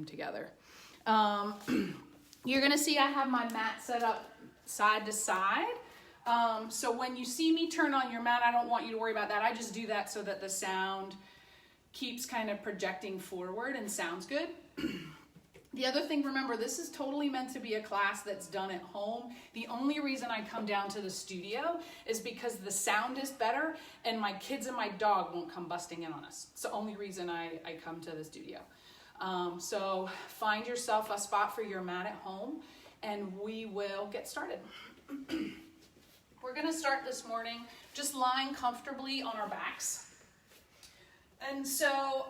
together. You're gonna see I have my mat set up side to side. So when you see me turn on your mat, I don't want you to worry about that. I just do that so that the sound keeps kind of projecting forward and sounds good. The other thing, remember, this is totally meant to be a class that's done at home. The only reason I come down to the studio is because the sound is better and my kids and my dog won't come busting in on us. It's the only reason I come to the studio. So find yourself a spot for your mat at home and we will get started. We're gonna start this morning just lying comfortably on our backs. And so,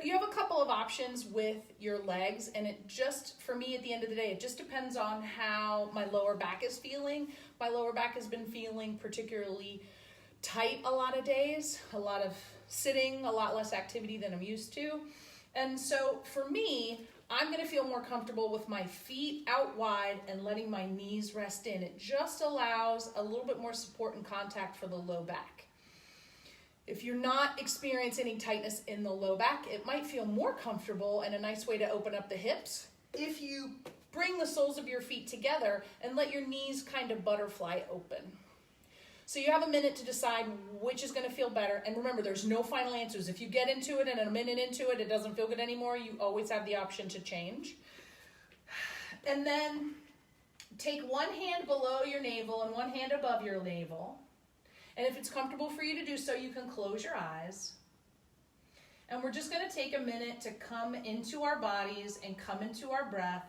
you have a couple of options with your legs, and it just, for me at the end of the day, it just depends on how my lower back is feeling. My lower back has been feeling particularly tight a lot of days, a lot of sitting, a lot less activity than I'm used to. And so for me, I'm gonna feel more comfortable with my feet out wide and letting my knees rest in. It just allows a little bit more support and contact for the low back. If you're not experiencing any tightness in the low back, it might feel more comfortable and a nice way to open up the hips if you bring the soles of your feet together and let your knees kind of butterfly open. So you have a minute to decide which is going to feel better. And remember, there's no final answers. If you get into it and a minute into it, it doesn't feel good anymore, you always have the option to change. And then take one hand below your navel and one hand above your navel. And if it's comfortable for you to do so, you can close your eyes. And we're just going to take a minute to come into our bodies and come into our breath.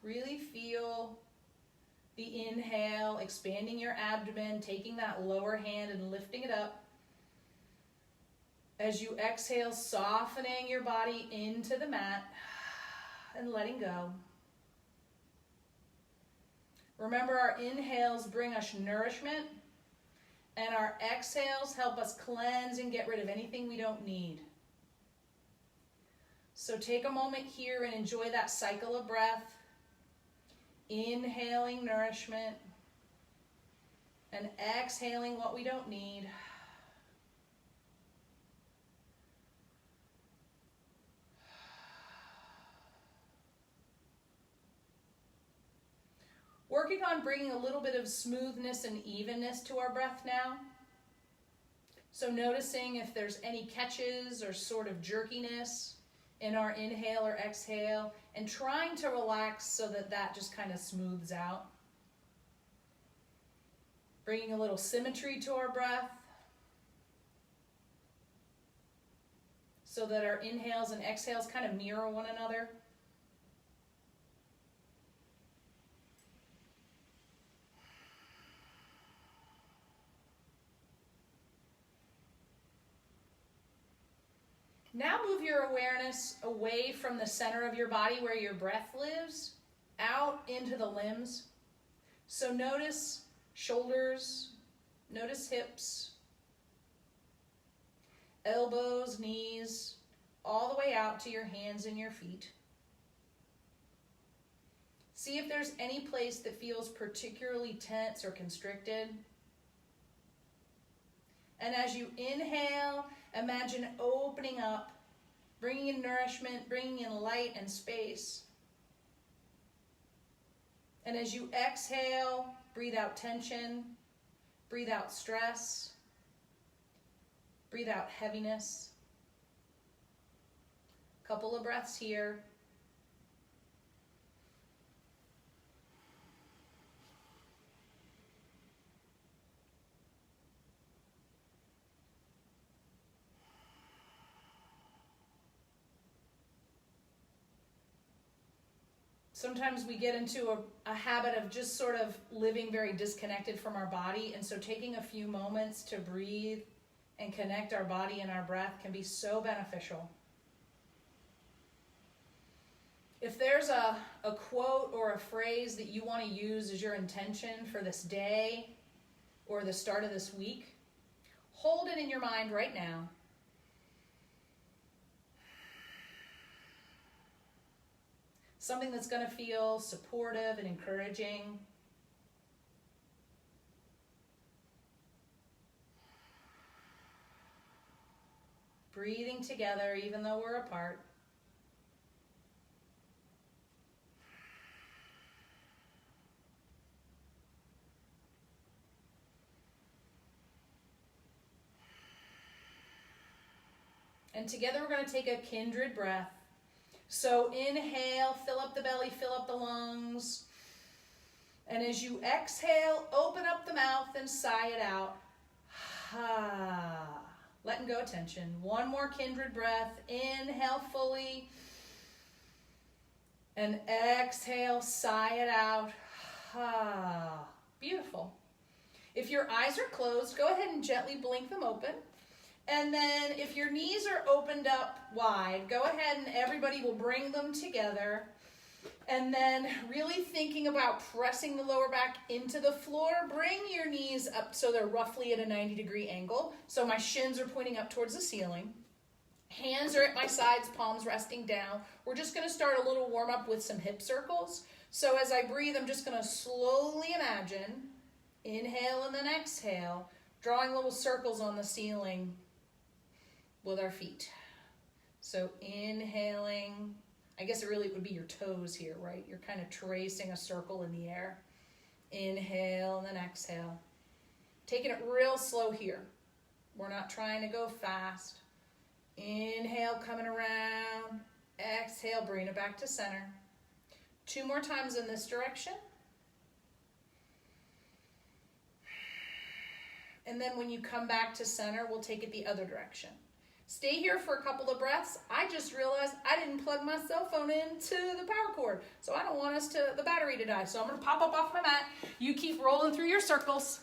Really feel the inhale, expanding your abdomen, taking that lower hand and lifting it up. As you exhale, softening your body into the mat and letting go. Remember, our inhales bring us nourishment, and our exhales help us cleanse and get rid of anything we don't need. So take a moment here and enjoy that cycle of breath, inhaling nourishment, and exhaling what we don't need. Working on bringing a little bit of smoothness and evenness to our breath now. So noticing if there's any catches or sort of jerkiness in our inhale or exhale, and trying to relax so that that just kind of smooths out. Bringing a little symmetry to our breath so that our inhales and exhales kind of mirror one another. Now move your awareness away from the center of your body where your breath lives, out into the limbs. So notice shoulders, notice hips, elbows, knees, all the way out to your hands and your feet. See if there's any place that feels particularly tense or constricted. And as you inhale, imagine opening up, bringing in nourishment, bringing in light and space. And as you exhale, breathe out tension, breathe out stress, breathe out heaviness. Couple of breaths here. Sometimes we get into a habit of just sort of living very disconnected from our body, and so taking a few moments to breathe and connect our body and our breath can be so beneficial. If there's a quote or a phrase that you want to use as your intention for this day or the start of this week, hold it in your mind right now. Something that's going to feel supportive and encouraging. Breathing together even though we're apart. And together we're going to take a kindred breath. So inhale, fill up the belly, fill up the lungs. And as you exhale, open up the mouth and sigh it out. Letting go of tension. One more kindred breath. Inhale fully. And exhale, sigh it out. Beautiful. If your eyes are closed, go ahead and gently blink them open. And then if your knees are opened up wide, go ahead and everybody will bring them together. And then really thinking about pressing the lower back into the floor, bring your knees up so they're roughly at a 90-degree angle. So my shins are pointing up towards the ceiling. Hands are at my sides, palms resting down. We're just going to start a little warm up with some hip circles. So as I breathe, I'm just going to slowly imagine, inhale and then exhale, drawing little circles on the ceiling with our feet. So inhaling, I guess it really would be your toes here, right? You're kind of tracing a circle in the air. Inhale and then exhale. Taking it real slow here. We're not trying to go fast. Inhale, coming around. Exhale, bring it back to center. 2 more times in this direction. And then when you come back to center, we'll take it the other direction. Stay here for a couple of breaths. I just realized I didn't plug my cell phone into the power cord, so I don't want the battery to die. So I'm going to pop up off my mat. You keep rolling through your circles.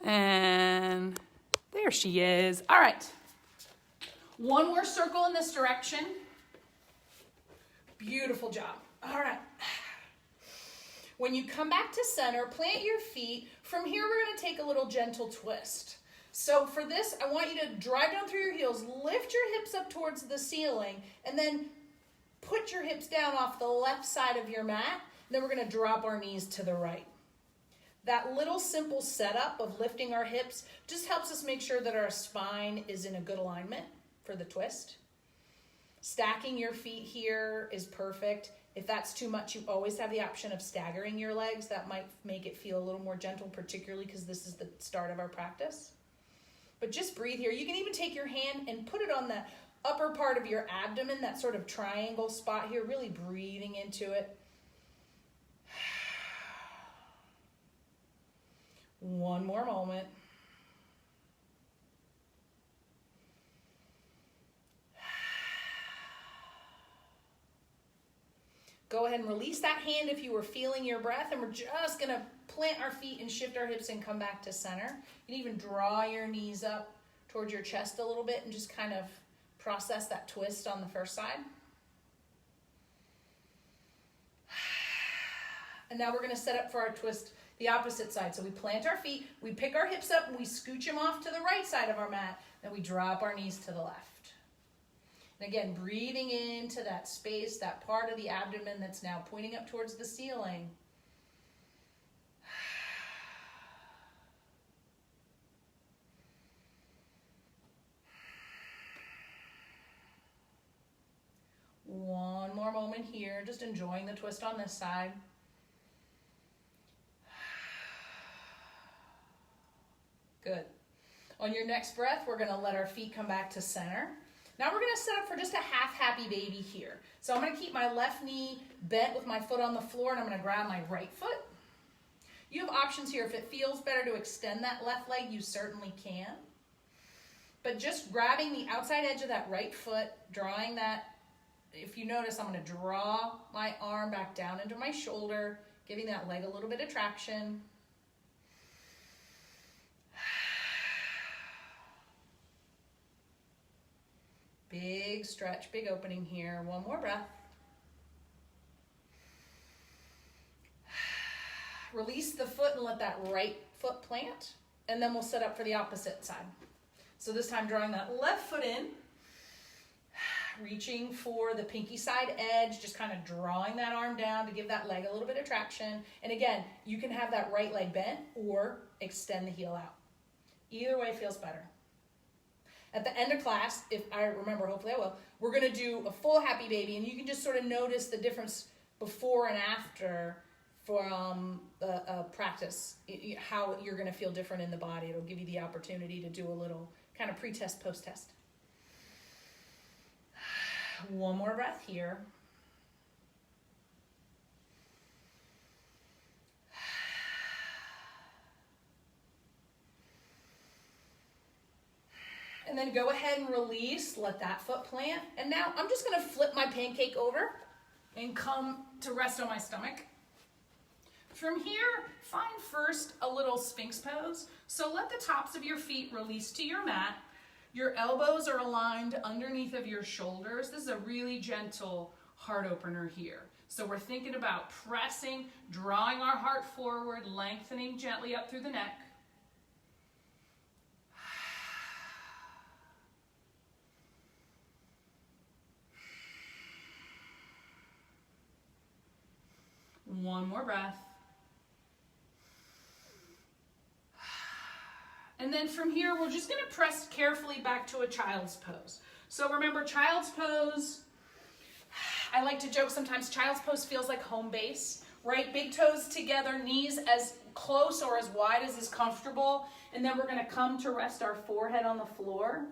And there she is. All right. One more circle in this direction. Beautiful job. All right. When you come back to center, plant your feet. From here, we're going to take a little gentle twist. So for this, I want you to drive down through your heels, lift your hips up towards the ceiling, and then put your hips down off the left side of your mat. Then we're going to drop our knees to the right. That little simple setup of lifting our hips just helps us make sure that our spine is in a good alignment for the twist. Stacking your feet here is perfect. If that's too much, you always have the option of staggering your legs. That might make it feel a little more gentle, particularly because this is the start of our practice. But just breathe here. You can even take your hand and put it on the upper part of your abdomen, that sort of triangle spot here, really breathing into it. One more moment. Go ahead and release that hand if you were feeling your breath, and we're just going to plant our feet and shift our hips and come back to center. You can even draw your knees up towards your chest a little bit and just kind of process that twist on the first side. And now we're going to set up for our twist the opposite side. So we plant our feet, we pick our hips up, and we scooch them off to the right side of our mat. Then we drop our knees to the left. And again, breathing into that space, that part of the abdomen that's now pointing up towards the ceiling. One more moment here, just enjoying the twist on this side. Good. On your next breath, we're going to let our feet come back to center. Now we're going to set up for just a half happy baby here. So I'm going to keep my left knee bent with my foot on the floor, and I'm going to grab my right foot. You have options here. If it feels better to extend that left leg, you certainly can. But just grabbing the outside edge of that right foot, drawing that, if you notice, I'm going to draw my arm back down into my shoulder, giving that leg a little bit of traction. Big stretch, big opening here. One more breath. Release the foot and let that right foot plant. And then we'll set up for the opposite side. So this time drawing that left foot in. Reaching for the pinky side edge, just kind of drawing that arm down to give that leg a little bit of traction. And again, you can have that right leg bent or extend the heel out. Either way feels better. At the end of class, if I remember, hopefully I will, we're going to do a full happy baby, and you can just sort of notice the difference before and after from practice, how you're going to feel different in the body. It'll give you the opportunity to do a little kind of pre-test, post-test. One more breath here. And then go ahead and release, let that foot plant. And now I'm just gonna flip my pancake over and come to rest on my stomach. From here, find first a little Sphinx Pose. So let the tops of your feet release to your mat. Your elbows are aligned underneath of your shoulders. This is a really gentle heart opener here. So we're thinking about pressing, drawing our heart forward, lengthening gently up through the neck. One more breath. And then from here, we're just going to press carefully back to a child's pose. So remember, child's pose, I like to joke sometimes, child's pose feels like home base, right? Big toes together, knees as close or as wide as is comfortable. And then we're going to come to rest our forehead on the floor.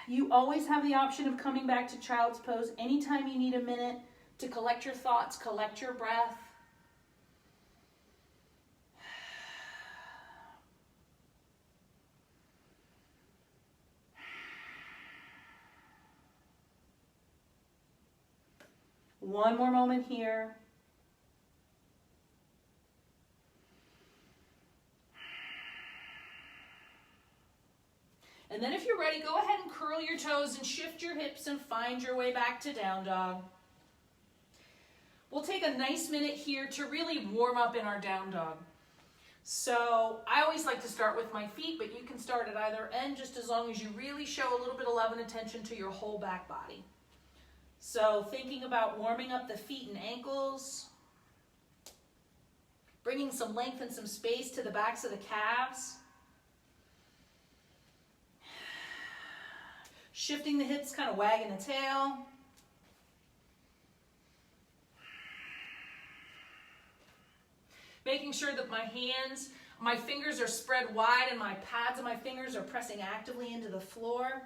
You always have the option of coming back to child's pose anytime you need a minute to collect your thoughts, collect your breath. One more moment here. And then if you're ready, go ahead and curl your toes and shift your hips and find your way back to down dog. We'll take a nice minute here to really warm up in our down dog. So I always like to start with my feet, but you can start at either end just as long as you really show a little bit of love and attention to your whole back body. So thinking about warming up the feet and ankles, bringing some length and some space to the backs of the calves, shifting the hips, kind of wagging the tail. Making sure that my fingers are spread wide and my pads of my fingers are pressing actively into the floor.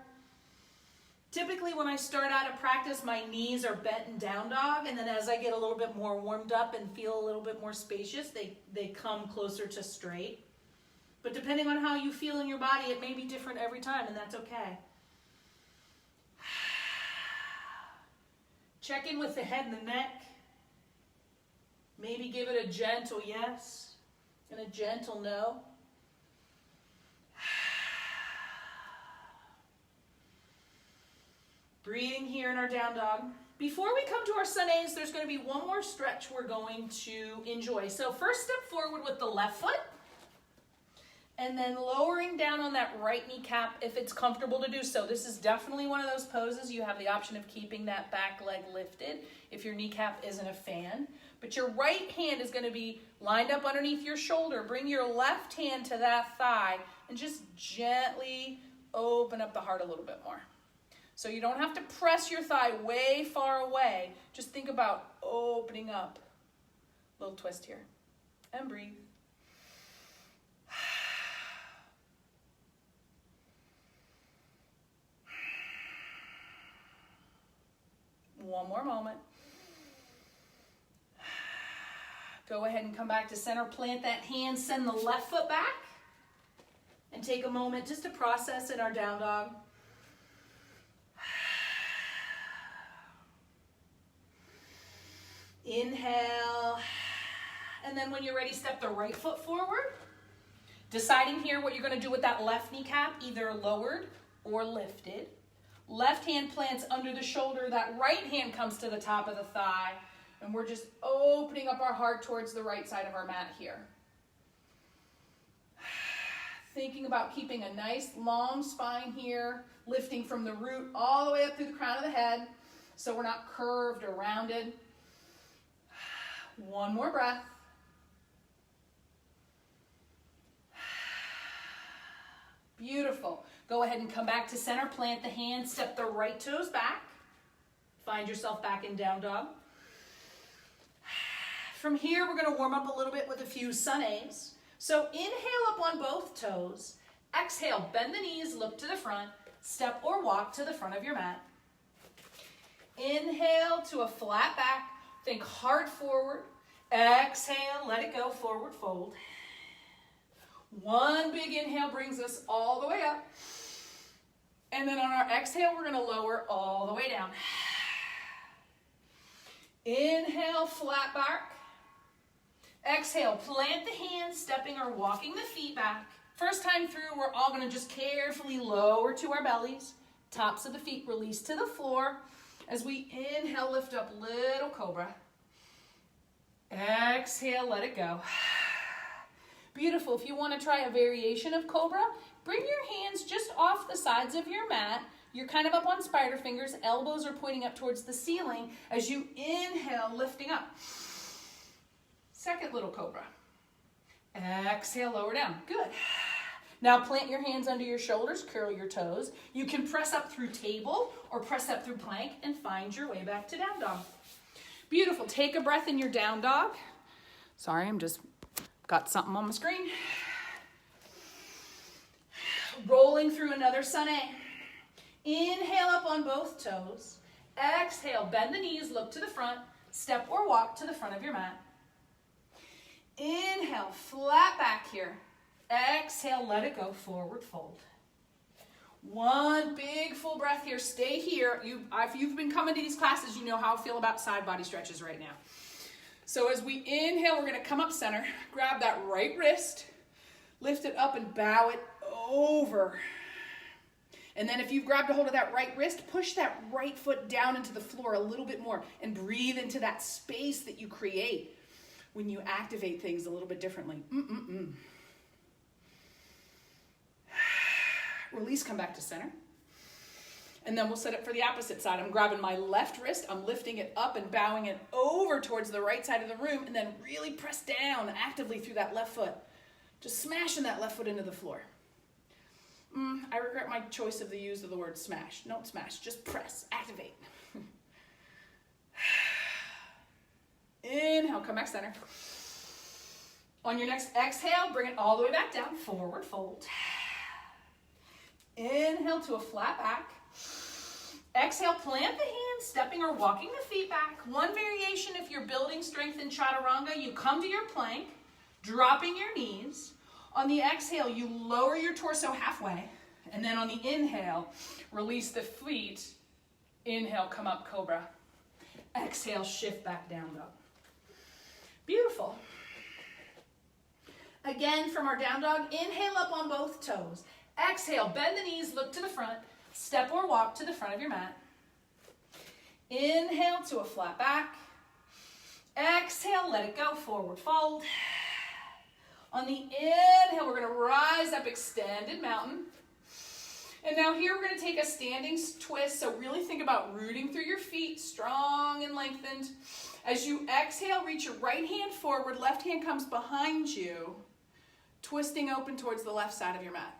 Typically when I start out of practice, my knees are bent in down dog, and then as I get a little bit more warmed up and feel a little bit more spacious, they come closer to straight. But depending on how you feel in your body, it may be different every time, and that's okay. Check in with the head and the neck. Maybe give it a gentle yes and a gentle no. Breathing here in our down dog. Before we come to our sun A's, there's going to be one more stretch we're going to enjoy. So first step forward with the left foot, and then lowering down on that right kneecap if it's comfortable to do so. This is definitely one of those poses you have the option of keeping that back leg lifted if your kneecap isn't a fan. But your right hand is going to be lined up underneath your shoulder. Bring your left hand to that thigh and just gently open up the heart a little bit more. So you don't have to press your thigh way far away. Just think about opening up. Little twist here. And breathe. One more moment. Go ahead and come back to center. Plant that hand. Send the left foot back. And take a moment just to process in our down dog. Inhale. And then when you're ready, step the right foot forward. Deciding here what you're going to do with that left kneecap, either lowered or lifted. Left hand plants under the shoulder. That right hand comes to the top of the thigh. And we're just opening up our heart towards the right side of our mat here. Thinking about keeping a nice long spine here, lifting from the root all the way up through the crown of the head, so we're not curved or rounded. One more breath. Beautiful. Go ahead and come back to center. Plant the hands. Step the right toes back. Find yourself back in down dog. From here, we're going to warm up a little bit with a few sun A's. So inhale up on both toes. Exhale, bend the knees, look to the front. Step or walk to the front of your mat. Inhale to a flat back. Think hard forward. Exhale, let it go, forward fold. One big inhale brings us all the way up. And then on our exhale, we're going to lower all the way down. Inhale, flat back. Exhale, plant the hands, stepping or walking the feet back. First time through, we're all going to just carefully lower to our bellies. Tops of the feet release to the floor. As we inhale, lift up, little cobra. Exhale, let it go. Beautiful. If you want to try a variation of cobra, bring your hands just off the sides of your mat. You're kind of up on spider fingers. Elbows are pointing up towards the ceiling as you inhale, lifting up. Second little cobra. Exhale, lower down. Good. Now plant your hands under your shoulders, curl your toes. You can press up through table or press up through plank and find your way back to down dog. Beautiful. Take a breath in your down dog. Sorry, I'm just got something on the screen. Rolling through another sun A. Inhale up on both toes. Exhale, bend the knees, look to the front. Step or walk to the front of your mat. Inhale, flat back here. Exhale, let it go, forward fold. One big full breath here. Stay here. If you've been coming to these classes, you know how I feel about side body stretches right now. So as we inhale, we're going to come up center. Grab that right wrist. Lift it up and bow it over. And then if you've grabbed a hold of that right wrist, push that right foot down into the floor a little bit more and breathe into that space that you create when you activate things a little bit differently. Release, come back to center. And then we'll set it for the opposite side. I'm grabbing my left wrist, I'm lifting it up and bowing it over towards the right side of the room, and then really press down actively through that left foot. Just smashing that left foot into the floor. I regret my choice of the use of the word smash. Don't smash, just press, activate. Inhale, come back center. On your next exhale, bring it all the way back down, forward fold. Inhale to a flat back. Exhale, plant the hands, stepping or walking the feet back. One variation, if you're building strength in chaturanga, you come to your plank, dropping your knees. On the exhale, you lower your torso halfway. And then on the inhale, release the feet. Inhale, come up, cobra. Exhale, shift back down dog. Beautiful. Again, from our down dog, inhale up on both toes. Exhale, bend the knees, look to the front. Step or walk to the front of your mat. Inhale to a flat back. Exhale, let it go, forward fold. On the inhale, we're going to rise up, extended mountain. And now here we're going to take a standing twist. So really think about rooting through your feet, strong and lengthened. As you exhale, reach your right hand forward, left hand comes behind you, twisting open towards the left side of your mat.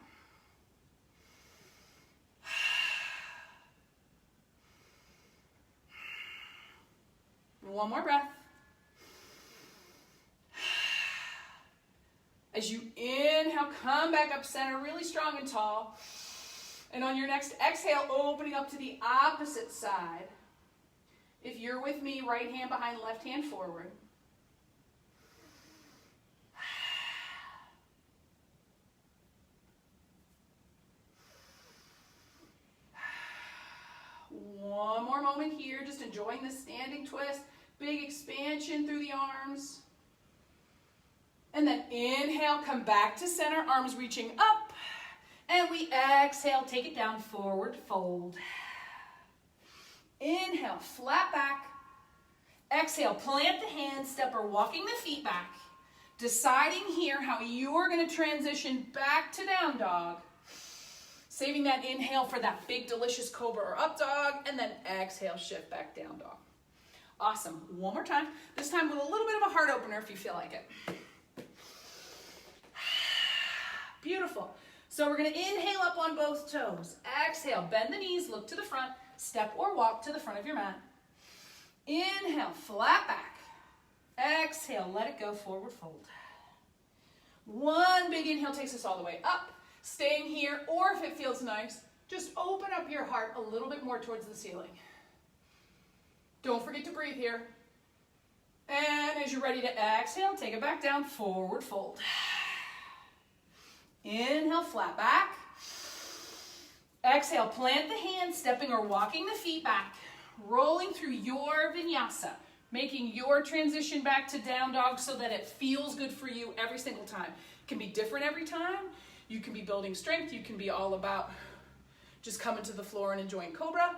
One more breath. As you inhale, come back up center, really strong and tall. And on your next exhale, opening up to the opposite side. If you're with me, right hand behind, left hand forward. One more moment here, just enjoying the standing twist. Big expansion through the arms. And then inhale, come back to center, arms reaching up. And we exhale, take it down, forward fold. Inhale, flat back. Exhale, plant the hands, step or walking the feet back. Deciding here how you are going to transition back to down dog. Saving that inhale for that big delicious cobra or up dog. And then exhale, shift back down dog. Awesome. One more time. This time with a little bit of a heart opener if you feel like it. Beautiful. So we're going to inhale up on both toes. Exhale, bend the knees, look to the front, step or walk to the front of your mat. Inhale, flat back. Exhale, let it go, forward fold. One big inhale takes us all the way up. Staying here, or if it feels nice, just open up your heart a little bit more towards the ceiling. Don't forget to breathe here. And as you're ready to exhale, take it back down, forward fold. Inhale, flat back. Exhale, plant the hands, stepping or walking the feet back, rolling through your vinyasa, making your transition back to down dog so that it feels good for you every single time. It can be different every time. You can be building strength. You can be all about just coming to the floor and enjoying Cobra,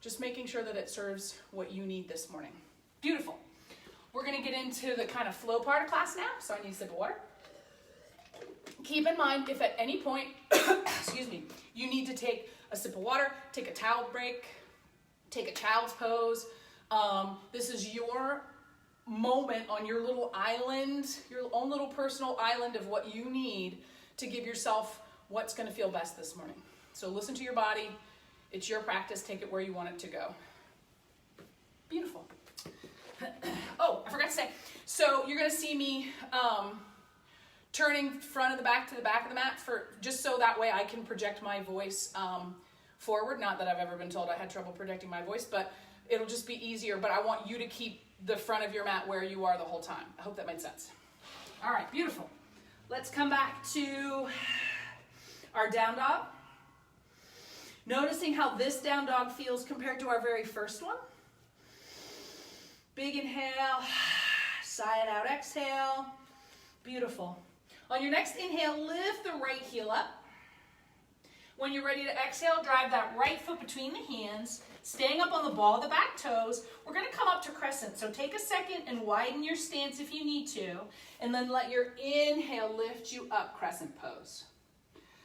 just making sure that it serves what you need this morning. Beautiful. We're going to get into the kind of flow part of class now, so I need a sip of water. Keep in mind, if at any point, excuse me, you need to take a sip of water, take a towel break, take a child's pose. This is your moment on your little island, your own little personal island of what you need to give yourself what's going to feel best this morning. So listen to your body. It's your practice. Take it where you want it to go. Beautiful. Oh, I forgot to say. So you're going to see me turning front of the back to the back of the mat for just so that way I can project my voice forward. Not that I've ever been told I had trouble projecting my voice, but it'll just be easier. But I want you to keep the front of your mat where you are the whole time. I hope that made sense. All right, beautiful. Let's come back to our down dog. Noticing how this down dog feels compared to our very first one. Big inhale, sigh it out, exhale. Beautiful. On your next inhale, lift the right heel up. When you're ready to exhale, drive that right foot between the hands, staying up on the ball of the back toes. We're going to come up to crescent, so take a second and widen your stance if you need to, and then let your inhale lift you up, crescent pose.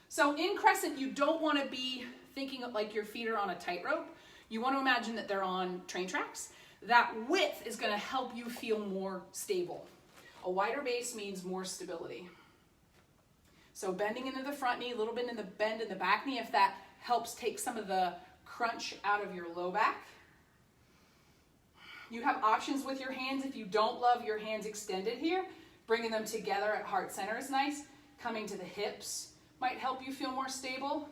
So in crescent, you don't want to be thinking like your feet are on a tightrope. You want to imagine that they're on train tracks. That width is going to help you feel more stable. A wider base means more stability. So bending into the front knee, a little bit in the bend in the back knee, if that helps take some of the crunch out of your low back. You have options with your hands. If you don't love your hands extended here, bringing them together at heart center is nice. Coming to the hips might help you feel more stable.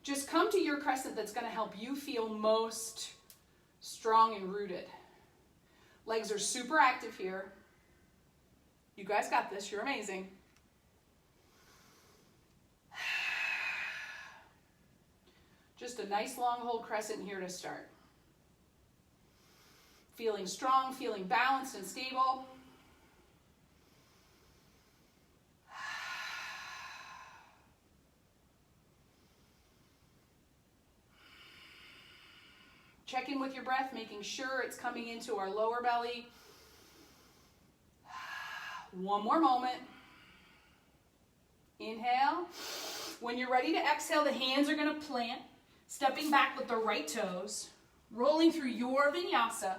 Just come to your crescent that's going to help you feel most strong and rooted. Legs are super active here. You guys got this. You're amazing. Just a nice long hold crescent here to start. Feeling strong, feeling balanced and stable. Check in with your breath, making sure it's coming into our lower belly. One more moment. Inhale. When you're ready to exhale, the hands are going to plant, stepping back with the right toes, rolling through your vinyasa,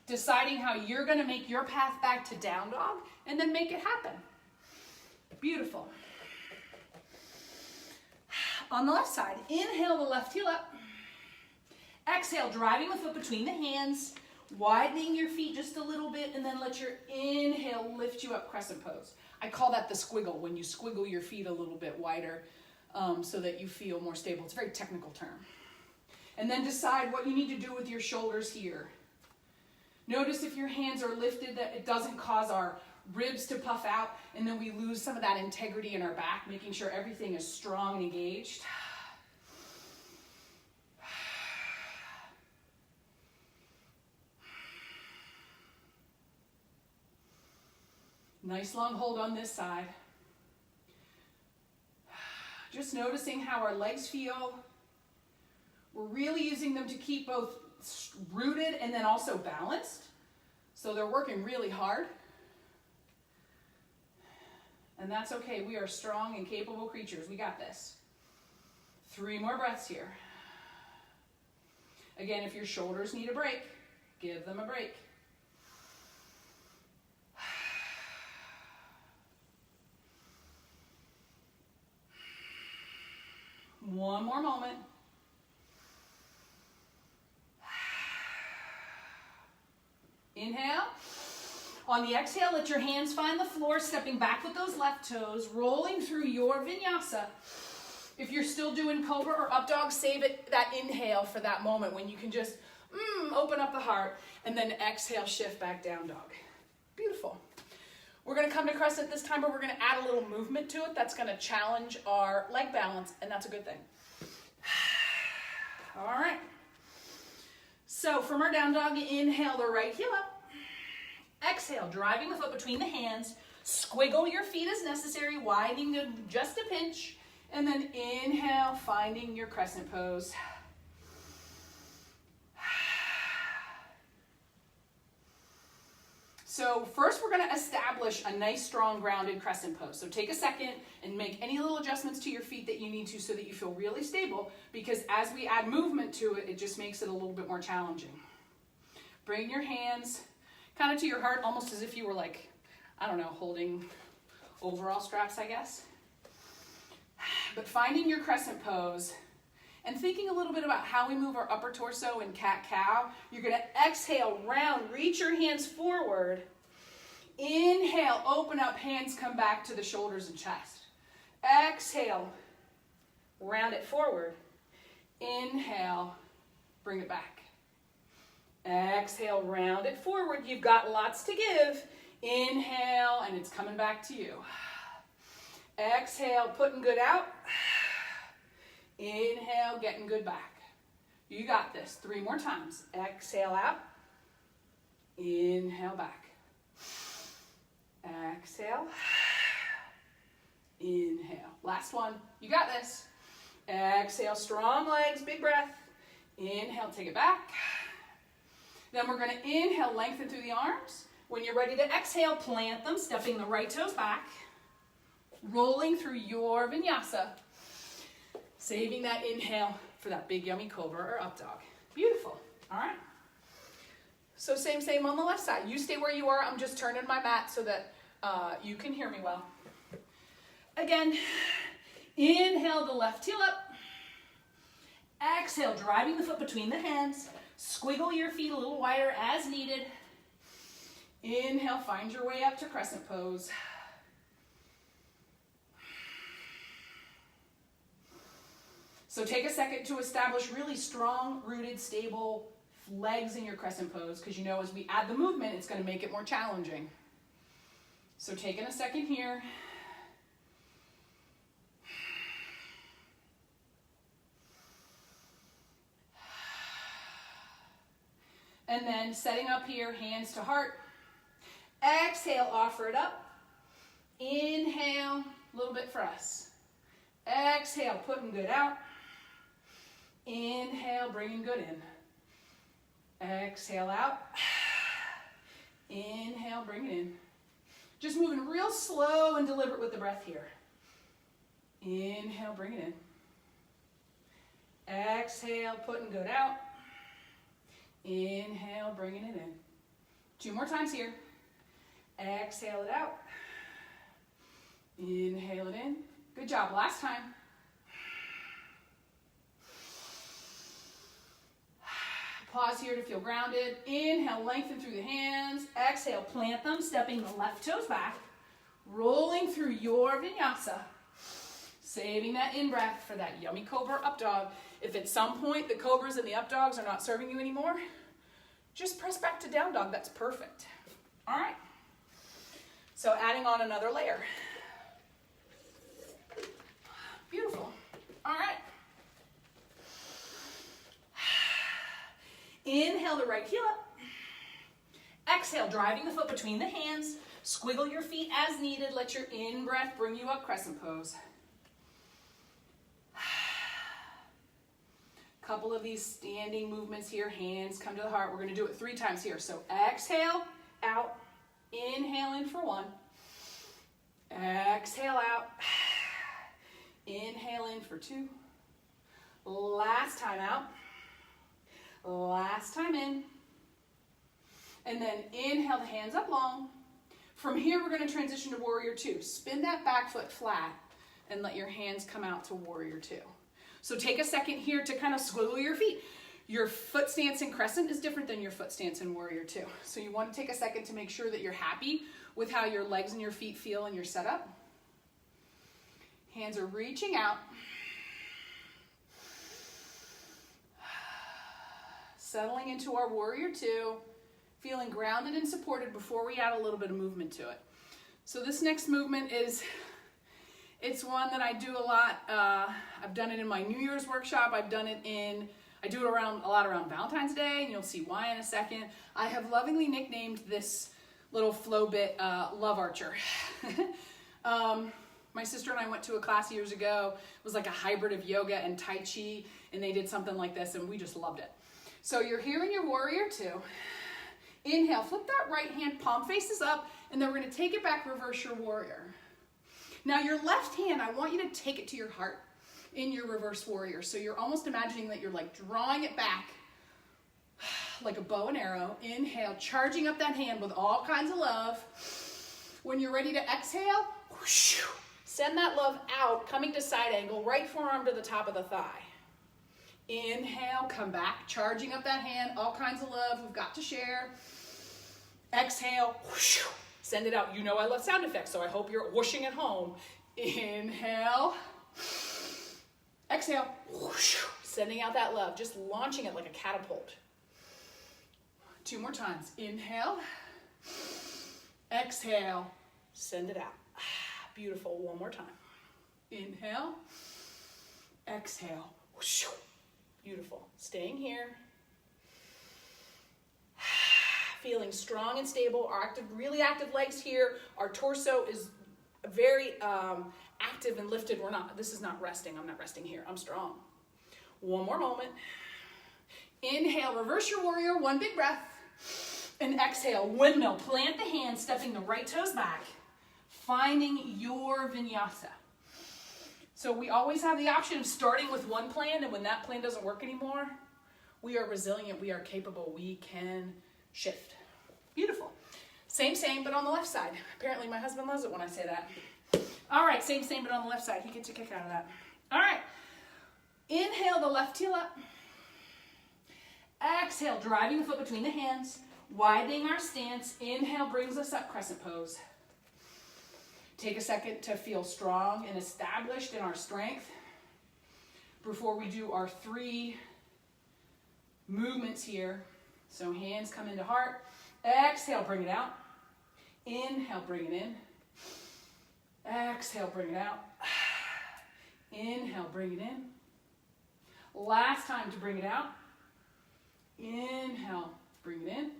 deciding how you're going to make your path back to down dog, and then make it happen. Beautiful. On the left side, inhale the left heel up. Exhale, driving the foot between the hands, widening your feet just a little bit, and then let your inhale lift you up, crescent pose. I call that the squiggle, when you squiggle your feet a little bit wider so that you feel more stable. It's a very technical term. And then decide what you need to do with your shoulders here. Notice if your hands are lifted that it doesn't cause our ribs to puff out, and then we lose some of that integrity in our back, making sure everything is strong and engaged. Nice long hold on this side. Just noticing how our legs feel. We're really using them to keep both rooted and then also balanced. So they're working really hard. And that's okay. We are strong and capable creatures. We got this. 3 more breaths here. Again, if your shoulders need a break, give them a break. One more moment. Inhale. On the exhale, let your hands find the floor, stepping back with those left toes, rolling through your vinyasa. If you're still doing cobra or up dog, save it, that inhale for that moment when you can just open up the heart, and then exhale, shift back down dog. Beautiful. We're going to come to crescent this time, but we're going to add a little movement to it that's going to challenge our leg balance, and that's a good thing. All right. So from our down dog, inhale the right heel up. Exhale, driving the foot between the hands. Squiggle your feet as necessary, widening to just a pinch. And then inhale, finding your crescent pose. So first we're going to establish a nice, strong, grounded crescent pose. So take a second and make any little adjustments to your feet that you need to so that you feel really stable, because as we add movement to it, it just makes it a little bit more challenging. Bring your hands kind of to your heart, almost as if you were like, I don't know, holding overall straps, I guess. But finding your crescent pose and thinking a little bit about how we move our upper torso in cat-cow. You're going to exhale, round, reach your hands forward. Inhale, open up, hands come back to the shoulders and chest. Exhale, round it forward. Inhale, bring it back. Exhale, round it forward. You've got lots to give. Inhale, and it's coming back to you. Exhale, putting good out. Inhale, getting good back. You got this. 3 more times. Exhale out. Inhale back. Exhale. Inhale. Last one. You got this. Exhale, strong legs, big breath. Inhale, take it back. Then we're going to inhale, lengthen through the arms. When you're ready to exhale, plant them, stepping the right toes back. Rolling through your vinyasa. Saving that inhale for that big yummy cobra or up dog. Beautiful. All right. So same on the left side. You stay where you are. I'm just turning my mat so that you can hear me well. Again, inhale the left heel up. Exhale, driving the foot between the hands. Squiggle your feet a little wider as needed. Inhale, find your way up to crescent pose. So take a second to establish really strong, rooted, stable legs in your crescent pose, because you know as we add the movement, it's going to make it more challenging. So taking a second here. And then setting up here, hands to heart. Exhale, offer it up. Inhale, a little bit for us. Exhale, putting good out. Inhale, bringing good in. Exhale out. Inhale, bring it in. Just moving real slow and deliberate with the breath here. Inhale, bring it in. Exhale, putting good out. Inhale, bringing it in. 2 more times here. Exhale it out. Inhale it in. Good job. Last time. Pause here to feel grounded. Inhale, lengthen through the hands. Exhale, plant them, stepping the left toes back. Rolling through your vinyasa. Saving that in-breath for that yummy cobra up dog. If at some point the cobras and the up dogs are not serving you anymore, just press back to down dog. That's perfect. All right. So adding on another layer. Beautiful. All right. Inhale the right heel up. Exhale, driving the foot between the hands. Squiggle your feet as needed. Let your in-breath bring you up, crescent pose. Couple of these standing movements here. Hands come to the heart. We're going to do it 3 times here. So exhale, out. Inhale in for 1. Exhale out. Inhale in for 2. Last time out. Last time in. And then inhale the hands up long. From here, we're going to transition to warrior 2. Spin that back foot flat and let your hands come out to warrior 2. So take a second here to kind of squiggle your feet. Your foot stance in Crescent is different than your foot stance in Warrior Two. So you want to take a second to make sure that you're happy with how your legs and your feet feel in your setup. Hands are reaching out. Settling into our Warrior Two, feeling grounded and supported before we add a little bit of movement to it. So this next movement it's one that I do a lot. I've done it in my New Year's workshop. I do it a lot around Valentine's Day, and you'll see why in a second. I have lovingly nicknamed this little flow bit Love Archer. My sister and I went to a class years ago. It was like a hybrid of yoga and Tai Chi, and they did something like this, and we just loved it. So you're here in your Warrior Two. Inhale, flip that right hand, palm faces up, and then we're gonna take it back, reverse your Warrior. Now your left hand, I want you to take it to your heart in your reverse Warrior. So you're almost imagining that you're like drawing it back like a bow and arrow. Inhale, charging up that hand with all kinds of love. When you're ready to exhale, whoosh, send that love out, coming to side angle, right forearm to the top of the thigh. Inhale, come back, charging up that hand, all kinds of love we've got to share. Exhale, whoosh, send it out. You know I love sound effects, so I hope you're whooshing at home. Inhale, exhale, whoosh, sending out that love, just launching it like a catapult. 2 more times. Inhale, exhale, send it out. Beautiful. 1 more time. Inhale, exhale, whoosh. Beautiful. Staying here. Feeling strong and stable. Our really active legs here. Our torso is very active and lifted. This is not resting. I'm not resting here. I'm strong. 1 more moment. Inhale, reverse your Warrior, 1 big breath. And exhale, windmill. Plant the hands, stepping the right toes back. Finding your vinyasa. So we always have the option of starting with one plan, and when that plan doesn't work anymore, we are resilient, we are capable, we can shift. Beautiful. Same, but on the left side. Apparently my husband loves it when I say that. All right, same, but on the left side. He gets a kick out of that. All right. Inhale the left heel up. Exhale, driving the foot between the hands, widening our stance. Inhale brings us up, Crescent Pose. Take a second to feel strong and established in our strength before we do our 3 movements here. So hands come into heart. Exhale, bring it out. Inhale, bring it in. Exhale, bring it out. Inhale, bring it in. Last time to bring it out. Inhale, bring it in.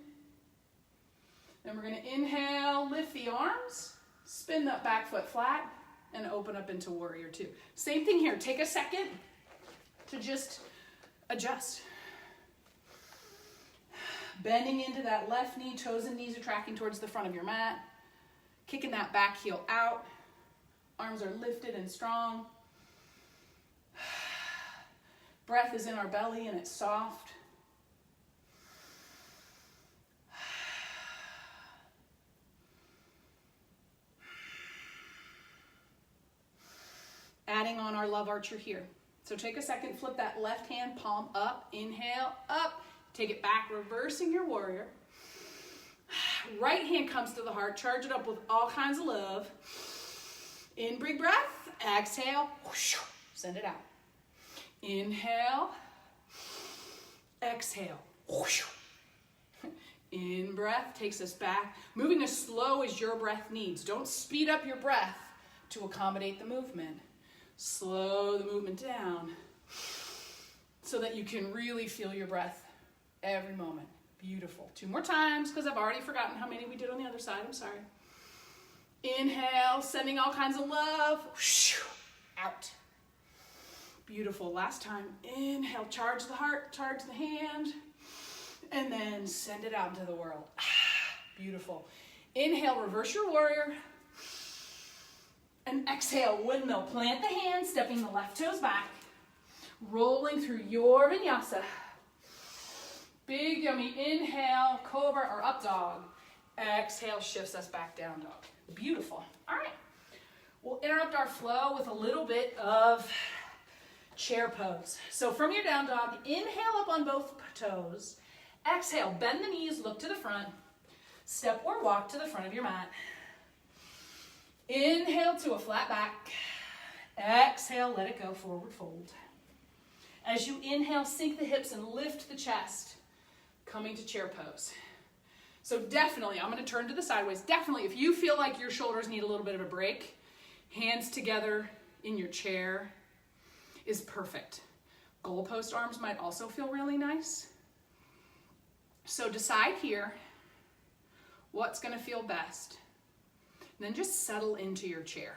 Then we're going to inhale, lift the arms. Spin that back foot flat and open up into Warrior Two. Same thing here. Take a second to just adjust. Bending into that left knee, toes and knees are tracking towards the front of your mat. Kicking that back heel out. Arms are lifted and strong. Breath is in our belly and it's soft. Adding on our Love Archer here. So take a second, flip that left hand, palm up, inhale, up, take it back, reversing your Warrior. Right hand comes to the heart, charge it up with all kinds of love. In, big breath, exhale, whoosh, send it out. Inhale, exhale, whoosh. In breath takes us back, moving as slow as your breath needs. Don't speed up your breath to accommodate the movement. Slow the movement down so that you can really feel your breath every moment. Beautiful. 2 more times because I've already forgotten how many we did on the other side. I'm sorry. Inhale, sending all kinds of love. Out. Beautiful. Last time. Inhale, charge the heart, charge the hand, and then send it out into the world. Beautiful. Inhale, reverse your Warrior. And exhale, windmill. Plant the hands, stepping the left toes back. Rolling through your vinyasa. Big yummy inhale, cobra or up dog. Exhale, shifts us back down dog. Beautiful. All right. We'll interrupt our flow with a little bit of chair pose. So from your down dog, inhale up on both toes. Exhale, bend the knees, look to the front. Step or walk to the front of your mat. Inhale to a flat back. Exhale, let it go, forward fold. As you inhale, sink the hips and lift the chest, coming to chair pose. So definitely, I'm going to turn to the sideways. Definitely, if you feel like your shoulders need a little bit of a break, hands together in your chair is perfect. Goalpost arms might also feel really nice. So decide here what's going to feel best. And then just settle into your chair.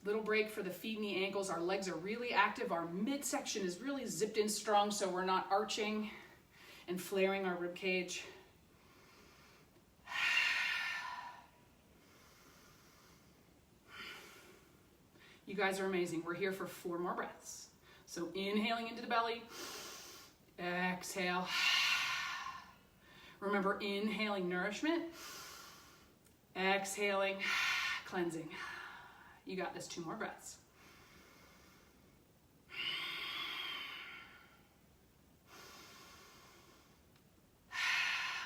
Little break for the feet and the ankles. Our legs are really active. Our midsection is really zipped in strong so we're not arching and flaring our rib cage. You guys are amazing. We're here for 4 more breaths. So inhaling into the belly. Exhale. Remember, inhaling nourishment. Exhaling, cleansing. You got this, 2 more breaths.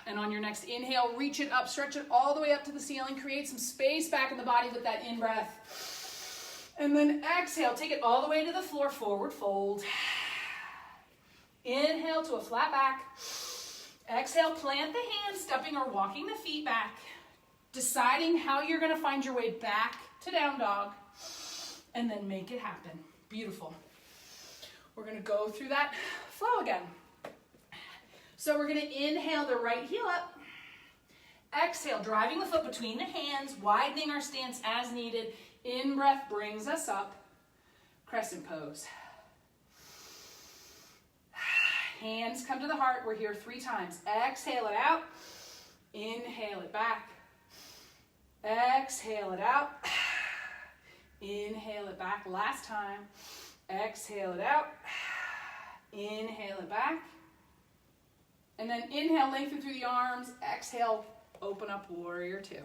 And on your next inhale, reach it up, stretch it all the way up to the ceiling, create some space back in the body with that in-breath. And then exhale, take it all the way to the floor, forward fold. Inhale to a flat back. Exhale, plant the hands, stepping or walking the feet back. Deciding how you're going to find your way back to down dog, and then make it happen. Beautiful. We're going to go through that flow again. So we're going to inhale the right heel up. Exhale, driving the foot between the hands, widening our stance as needed. In-breath brings us up. Crescent pose. Hands come to the heart. We're here 3 times. Exhale it out. Inhale it back. Exhale it out. Inhale it back. Last time. Exhale it out. Inhale it back. And then inhale, lengthen through the arms. Exhale, open up, warrior 2.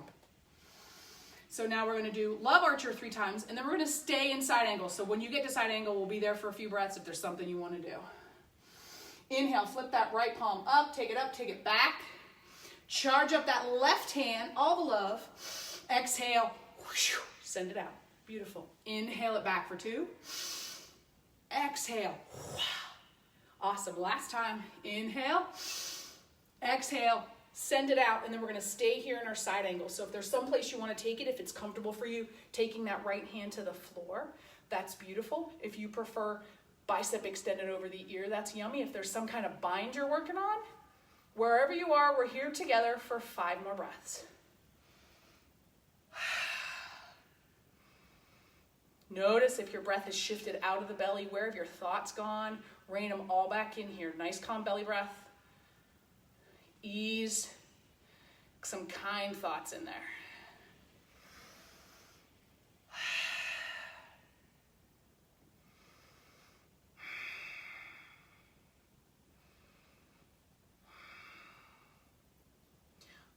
So now we're going to do love archer 3 times, and then we're going to stay in side angle. So when you get to side angle, we'll be there for a few breaths if there's something you want to do. Inhale, flip that right palm up, take it back. Charge up that left hand, all the love. Exhale, whoosh, send it out. Beautiful. Inhale it back for 2. Exhale. Awesome. Last time. Inhale. Exhale. Send it out. And then we're going to stay here in our side angle. So if there's some place you want to take it, if it's comfortable for you, taking that right hand to the floor, that's beautiful. If you prefer bicep extended over the ear, that's yummy. If there's some kind of bind you're working on, wherever you are, we're here together for 5 more breaths. Notice if your breath has shifted out of the belly, where have your thoughts gone? Rein them all back in here. Nice calm belly breath. Ease some kind thoughts in there.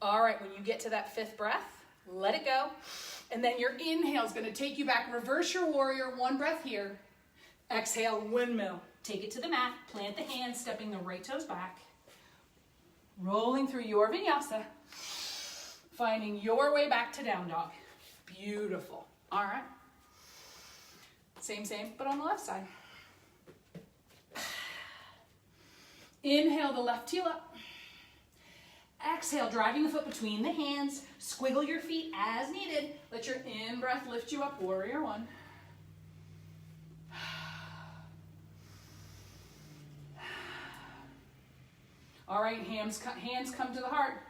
All right, when you get to that 5th breath, let it go. And then your inhale is going to take you back. Reverse your warrior. 1 breath here. Exhale, windmill. Take it to the mat. Plant the hands, stepping the right toes back. Rolling through your vinyasa. Finding your way back to down dog. Beautiful. All right. Same, but on the left side. Inhale the left heel up. Exhale, driving the foot between the hands. Squiggle your feet as needed. Let your in-breath lift you up, warrior 1. All right, hands come to the heart.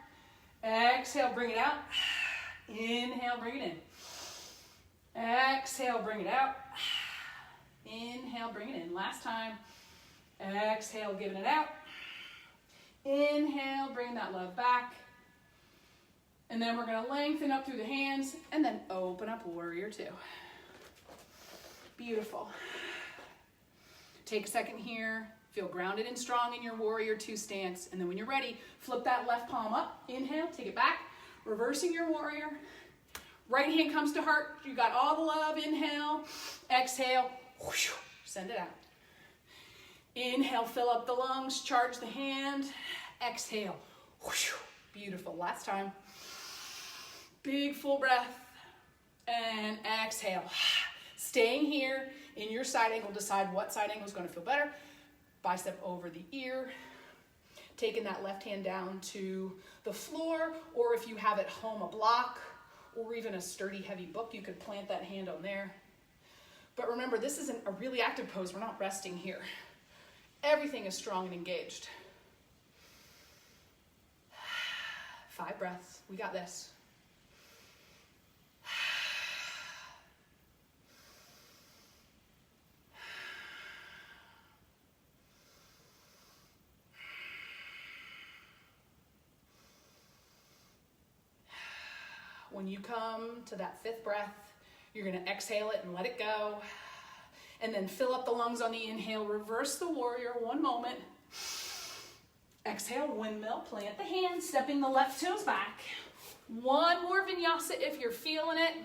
Exhale, bring it out. Inhale, bring it in. Exhale, bring it out. Inhale, bring it in. Last time. Exhale, giving it out. Inhale, bring that love back. And then we're going to lengthen up through the hands and then open up warrior 2. Beautiful. Take a second here. Feel grounded and strong in your warrior 2 stance. And then when you're ready, flip that left palm up. Inhale, take it back. Reversing your warrior. Right hand comes to heart. You got all the love. Inhale. Exhale. Send it out. Inhale, fill up the lungs, charge the hand. Exhale. Beautiful. Last time. Big full breath. And exhale. Staying here in your side angle, decide what side angle is going to feel better. Bicep over the ear. Taking that left hand down to the floor, or if you have at home a block or even a sturdy heavy book, you could plant that hand on there. But remember, this isn't a really active pose. We're not resting here. Everything is strong and engaged. 5 breaths. We got this. When you come to that 5th breath, you're going to exhale it and let it go. And then fill up the lungs on the inhale. Reverse the warrior. 1 moment. Exhale, windmill. Plant the hands, stepping the left toes back. 1 more vinyasa if you're feeling it.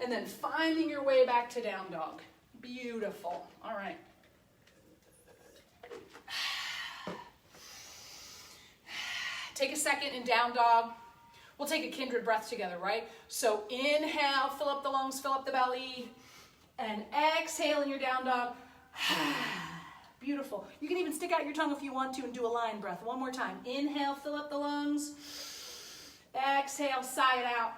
And then finding your way back to down dog. Beautiful. All right. Take a second in down dog. We'll take a kindred breath together, right? So inhale, fill up the lungs, fill up the belly. And exhale in your down dog. Beautiful. You can even stick out your tongue if you want to and do a lion breath. 1 more time. Inhale, fill up the lungs. Exhale, sigh it out.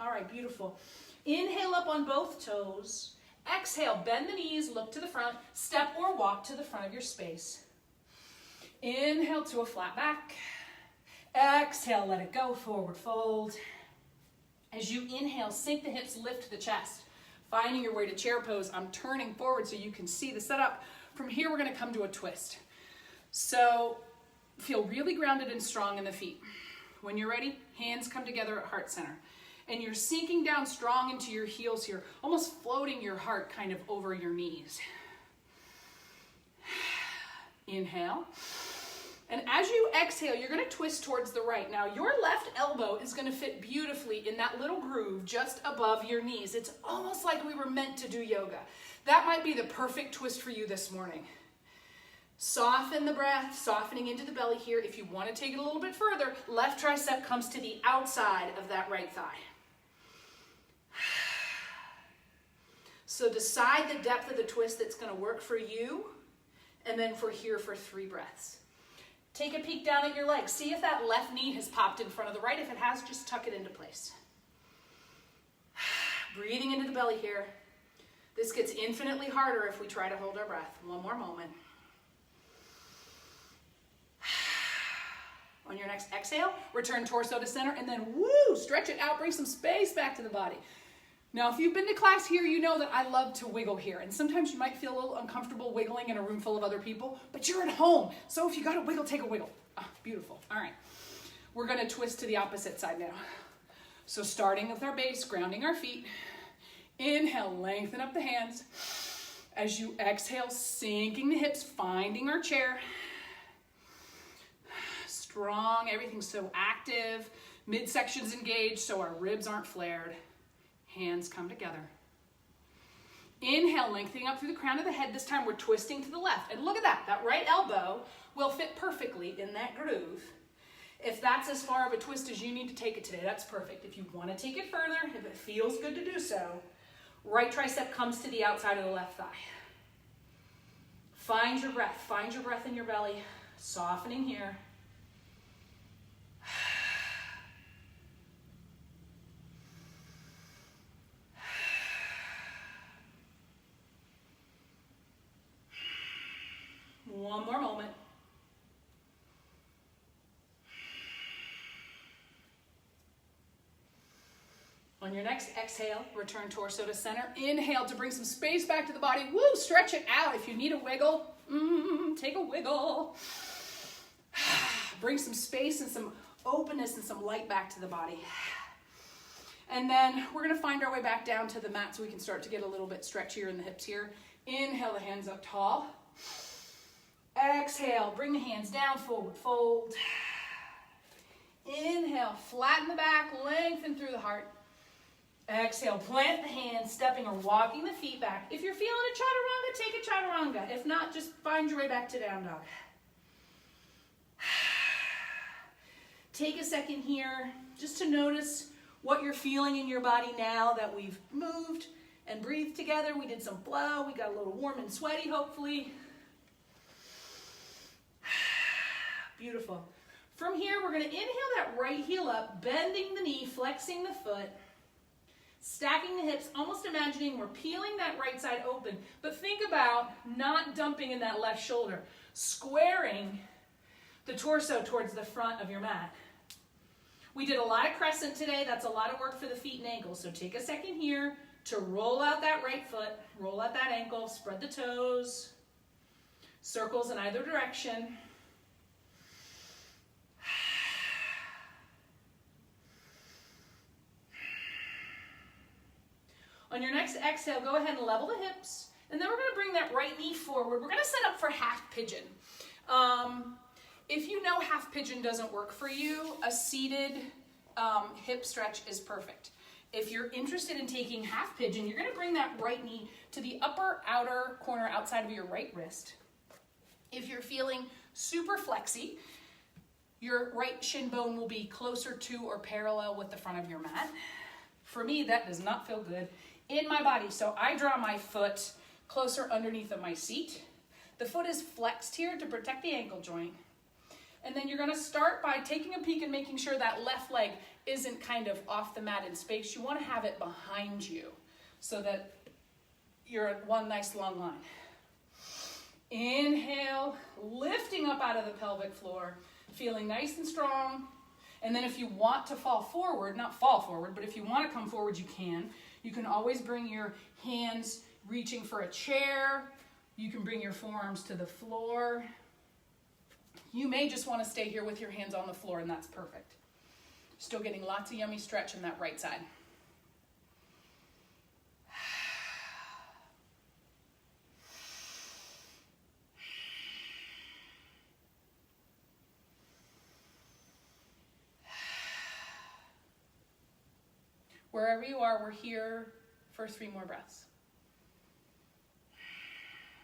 All right, beautiful. Inhale up on both toes. Exhale, bend the knees, look to the front. Step or walk to the front of your space. Inhale to a flat back. Exhale, let it go, forward fold. As you inhale, sink the hips, lift the chest. Finding your way to chair pose, I'm turning forward so you can see the setup. From here, we're gonna come to a twist. So feel really grounded and strong in the feet. When you're ready, hands come together at heart center. And you're sinking down strong into your heels here, almost floating your heart kind of over your knees. Inhale. And as you exhale, you're going to twist towards the right. Now, your left elbow is going to fit beautifully in that little groove just above your knees. It's almost like we were meant to do yoga. That might be the perfect twist for you this morning. Soften the breath, softening into the belly here. If you want to take it a little bit further, left tricep comes to the outside of that right thigh. So decide the depth of the twist that's going to work for you, and then for here for 3 breaths. Take a peek down at your legs. See if that left knee has popped in front of the right. If it has, just tuck it into place. Breathing into the belly here. This gets infinitely harder if we try to hold our breath. 1 more moment. On your next exhale, return torso to center, and then woo, stretch it out, bring some space back to the body. Now, if you've been to class here, you know that I love to wiggle here. And sometimes you might feel a little uncomfortable wiggling in a room full of other people, but you're at home. So if you got to wiggle, take a wiggle. Ah, beautiful. All right. We're going to twist to the opposite side now. So starting with our base, grounding our feet. Inhale, lengthen up the hands. As you exhale, sinking the hips, finding our chair. Strong, everything's so active. Midsection's engaged so our ribs aren't flared. Hands come together. Inhale, lengthening up through the crown of the head. This time we're twisting to the left. And look at that. That right elbow will fit perfectly in that groove. If that's as far of a twist as you need to take it today, that's perfect. If you want to take it further, if it feels good to do so, right tricep comes to the outside of the left thigh. Find your breath. Find your breath in your belly. Softening here. One more moment. On your next exhale, return torso to center. Inhale to bring some space back to the body. Woo, stretch it out. If you need a wiggle, take a wiggle. Bring some space and some openness and some light back to the body. And then we're going to find our way back down to the mat so we can start to get a little bit stretchier in the hips here. Inhale, the hands up tall. Exhale, bring the hands down, forward fold. Inhale, flatten the back, lengthen through the heart. Exhale, plant the hands, stepping or walking the feet back. If you're feeling a chaturanga, take a chaturanga. If not, just find your way back to down dog. Take a second here just to notice what you're feeling in your body now that we've moved and breathed together. We did some flow. We got a little warm and sweaty, hopefully. Beautiful. From here, we're going to inhale that right heel up, bending the knee, flexing the foot, stacking the hips, almost imagining we're peeling that right side open. But think about not dumping in that left shoulder, squaring the torso towards the front of your mat. We did a lot of crescent today. That's a lot of work for the feet and ankles. So take a second here to roll out that right foot, roll out that ankle, spread the toes, circles in either direction. On your next exhale, go ahead and level the hips, and then we're going to bring that right knee forward. We're going to set up for half pigeon. If you know half pigeon doesn't work for you, a seated hip stretch is perfect. If you're interested in taking half pigeon, you're going to bring that right knee to the upper outer corner outside of your right wrist. If you're feeling super flexy, your right shin bone will be closer to or parallel with the front of your mat. For me, that does not feel good in my body, so I draw my foot closer underneath of my seat. The foot is flexed here to protect the ankle joint. And then you're going to start by taking a peek and making sure that left leg isn't kind of off the mat in space. You want to have it behind you so that you're at one nice long line. Inhale, lifting up out of the pelvic floor, feeling nice and strong. And then if you want to fall forward, not fall forward, but if you want to come forward, you can. You can always bring your hands reaching for a chair. You can bring your forearms to the floor. You may just want to stay here with your hands on the floor, and that's perfect. Still getting lots of yummy stretch in that right side. Wherever you are, we're here for 3 more breaths.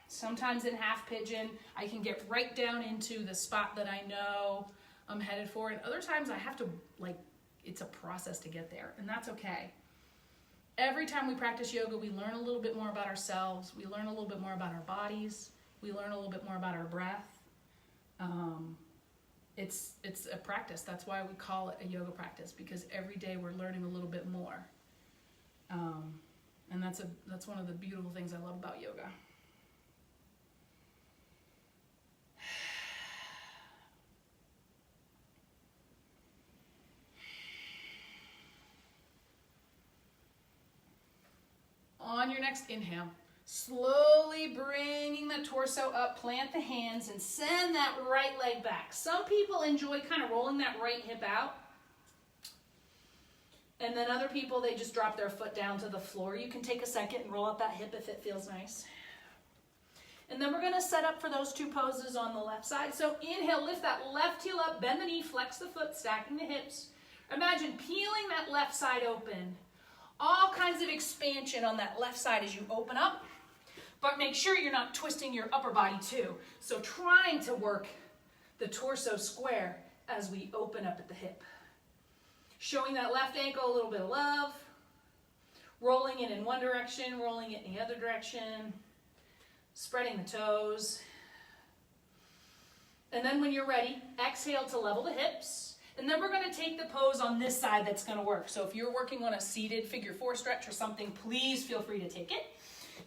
Sometimes in half pigeon, I can get right down into the spot that I know I'm headed for. And other times I have to, it's a process to get there. And that's okay. Every time we practice yoga, we learn a little bit more about ourselves. We learn a little bit more about our bodies. We learn a little bit more about our breath. It's a practice. That's why we call it a yoga practice, because every day we're learning a little bit more. And that's one of the beautiful things I love about yoga. On your next inhale, slowly bringing the torso up, plant the hands, and send that right leg back. Some people enjoy kind of rolling that right hip out. And then other people, they just drop their foot down to the floor. You can take a second and roll up that hip if it feels nice. And then we're going to set up for those 2 poses on the left side. So inhale, lift that left heel up, bend the knee, flex the foot, stacking the hips. Imagine peeling that left side open. All kinds of expansion on that left side as you open up, but make sure you're not twisting your upper body too. So trying to work the torso square as we open up at the hip. Showing that left ankle a little bit of love, rolling it in one direction, rolling it in the other direction, spreading the toes. And then when you're ready, exhale to level the hips. And then we're going to take the pose on this side that's going to work. So if you're working on a seated figure 4 stretch or something, please feel free to take it.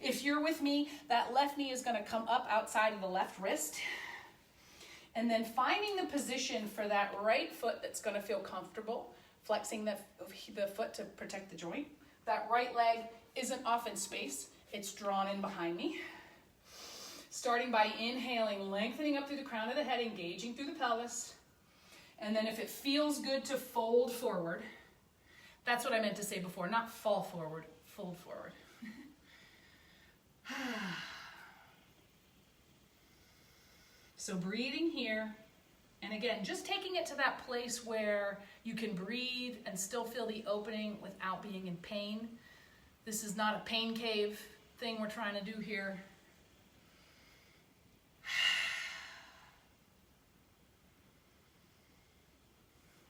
If you're with me, that left knee is going to come up outside of the left wrist. And then finding the position for that right foot that's going to feel comfortable, flexing the foot to protect the joint. That right leg isn't off in space. It's drawn in behind me. Starting by inhaling, lengthening up through the crown of the head, engaging through the pelvis. And then if it feels good to fold forward, that's what I meant to say before, not fall forward, fold forward. So breathing here And again, just taking it to that place where you can breathe and still feel the opening without being in pain. This is not a pain cave thing we're trying to do here.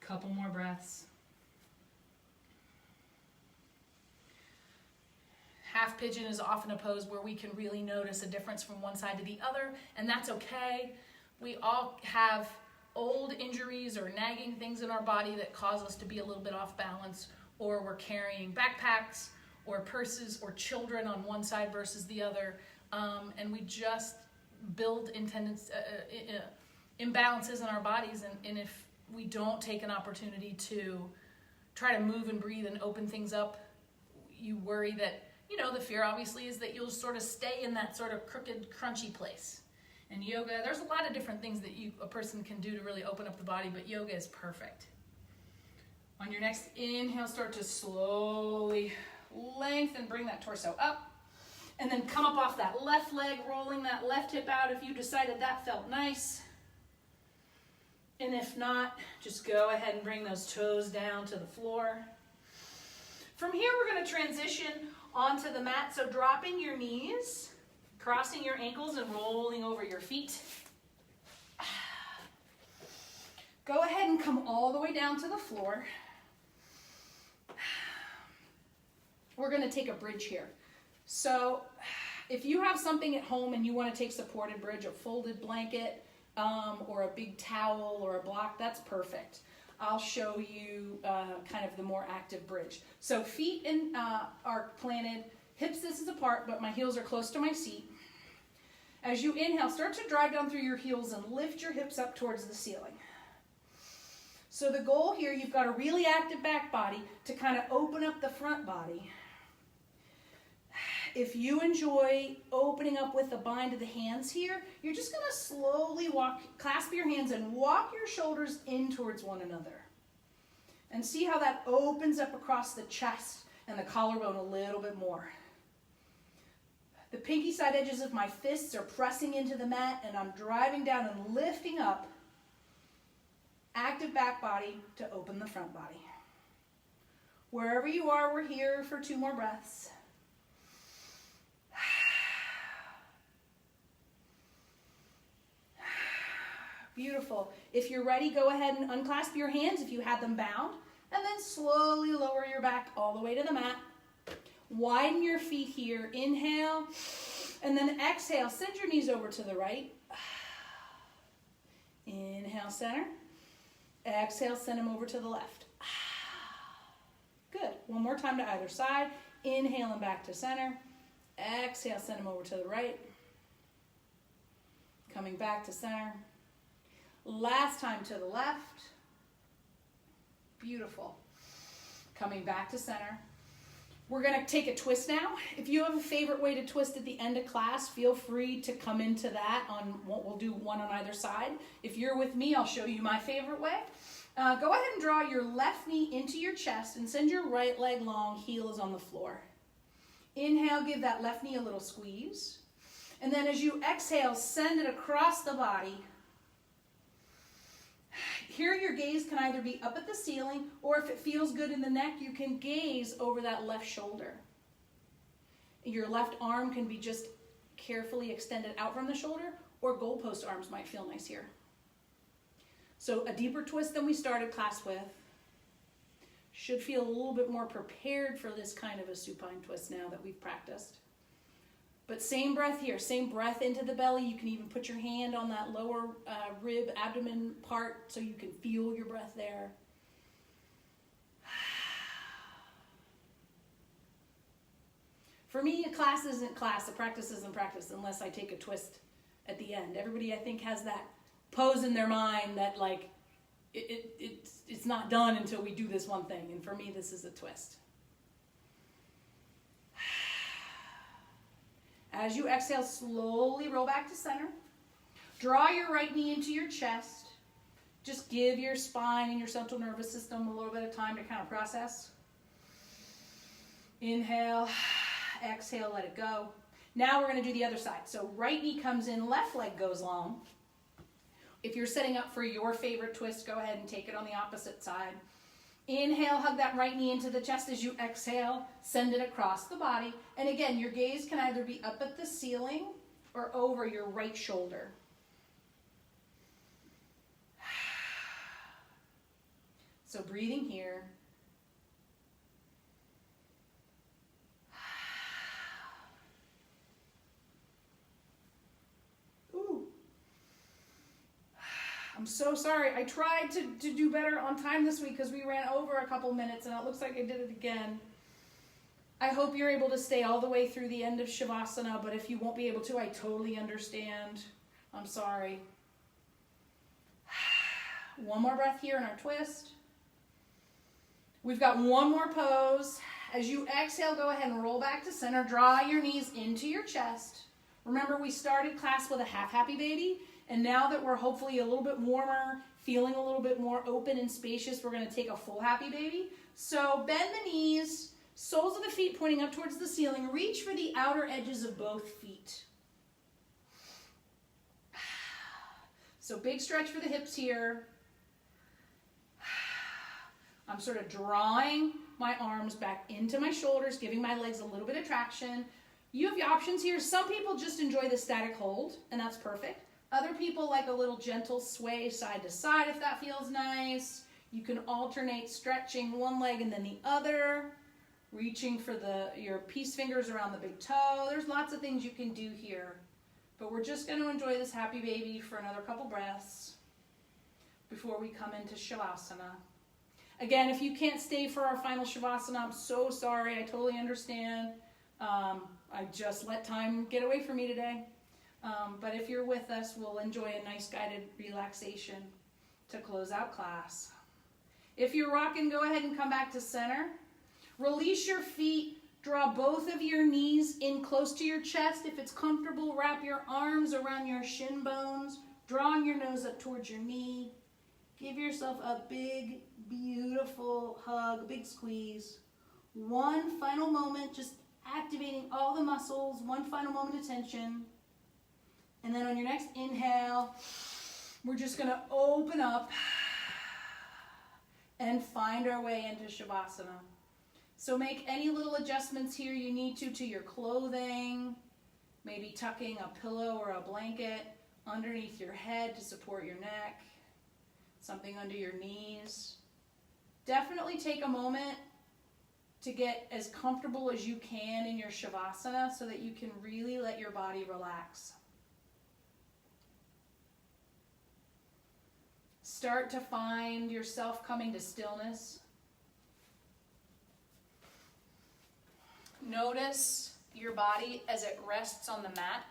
Couple more breaths. Half pigeon is often a pose where we can really notice a difference from one side to the other, and that's okay. We all have old injuries or nagging things in our body that cause us to be a little bit off balance, or we're carrying backpacks or purses or children on one side versus the other, and we just build imbalances in our bodies, and if we don't take an opportunity to try to move and breathe and open things up, you worry that, you know, the fear obviously is that you'll sort of stay in that sort of crooked, crunchy place. And yoga, there's a lot of different things that a person can do to really open up the body, but yoga is perfect. On your next inhale, start to slowly lengthen, bring that torso up, and then come up off that left leg, rolling that left hip out if you decided that felt nice. And if not, just go ahead and bring those toes down to the floor. From here, we're going to transition onto the mat. So dropping your knees, crossing your ankles, and rolling over your feet. Go ahead and come all the way down to the floor. We're going to take a bridge here. So if you have something at home and you want to take supported bridge, a folded blanket, or a big towel or a block, that's perfect. I'll show you kind of the more active bridge. So feet are planted, hips distance apart, but my heels are close to my seat. As you inhale, start to drive down through your heels and lift your hips up towards the ceiling. So the goal here, you've got a really active back body to kind of open up the front body. If you enjoy opening up with the bind of the hands here, you're just going to slowly clasp your hands and walk your shoulders in towards one another. And see how that opens up across the chest and the collarbone a little bit more. The pinky side edges of my fists are pressing into the mat, and I'm driving down and lifting up. Active back body to open the front body. Wherever you are, we're here for 2 more breaths. Beautiful. If you're ready, go ahead and unclasp your hands if you had them bound, and then slowly lower your back all the way to the mat. Widen your feet here. Inhale, and then exhale. Send your knees over to the right. Inhale, center. Exhale, send them over to the left. Good. One more time to either side. Inhale and back to center. Exhale, send them over to the right. Coming back to center. Last time to the left. Beautiful. Coming back to center. We're going to take a twist now. If you have a favorite way to twist at the end of class, feel free to come into that. We'll do one on either side. If you're with me, I'll show you my favorite way. Go ahead and draw your left knee into your chest and send your right leg long, heel is on the floor. Inhale, give that left knee a little squeeze. And then as you exhale, send it across the body. Here your gaze can either be up at the ceiling, or if it feels good in the neck, you can gaze over that left shoulder. Your left arm can be just carefully extended out from the shoulder, or goalpost arms might feel nice here. So a deeper twist than we started class with. Should feel a little bit more prepared for this kind of a supine twist now that we've practiced. But same breath here, same breath into the belly. You can even put your hand on that lower rib, abdomen part so you can feel your breath there. For me, a class isn't class, a practice isn't practice unless I take a twist at the end. Everybody, I think, has that pose in their mind that like, it's not done until we do this one thing. And for me, this is a twist. As you exhale, slowly roll back to center. Draw your right knee into your chest. Just give your spine and your central nervous system a little bit of time to kind of process. Inhale, exhale, let it go. Now we're going to do the other side. So right knee comes in, left leg goes long. If you're setting up for your favorite twist, go ahead and take it on the opposite side. Inhale, hug that right knee into the chest. As you exhale, send it across the body. And again, your gaze can either be up at the ceiling or over your right shoulder. So breathing here. I'm so sorry. I tried to do better on time this week because we ran over a couple minutes and it looks like I did it again. I hope you're able to stay all the way through the end of Shavasana, but if you won't be able to, I totally understand. I'm sorry. One more breath here in our twist. We've got one more pose. As you exhale, go ahead and roll back to center. Draw your knees into your chest. Remember, we started class with a half happy baby. And now that we're hopefully a little bit warmer, feeling a little bit more open and spacious, we're going to take a full happy baby. So bend the knees, soles of the feet pointing up towards the ceiling. Reach for the outer edges of both feet. So big stretch for the hips here. I'm sort of drawing my arms back into my shoulders, giving my legs a little bit of traction. You have the options here. Some people just enjoy the static hold, and that's perfect. Other people like a little gentle sway side to side if that feels nice. You can alternate stretching one leg and then the other, reaching for your peace fingers around the big toe. There's lots of things you can do here. But we're just going to enjoy this happy baby for another couple breaths before we come into Shavasana. Again, if you can't stay for our final Shavasana, I'm so sorry. I totally understand. I just let time get away from me today. But if you're with us, we'll enjoy a nice guided relaxation to close out class. If you're rocking, go ahead and come back to center. Release your feet. Draw both of your knees in close to your chest. If it's comfortable, wrap your arms around your shin bones, drawing your nose up towards your knee. Give yourself a big, beautiful hug, big squeeze. One final moment, just activating all the muscles. One final moment of tension. And then on your next inhale, we're just going to open up and find our way into Shavasana. So make any little adjustments here you need to your clothing, maybe tucking a pillow or a blanket underneath your head to support your neck, something under your knees. Definitely take a moment to get as comfortable as you can in your Shavasana so that you can really let your body relax. Start to find yourself coming to stillness. Notice your body as it rests on the mat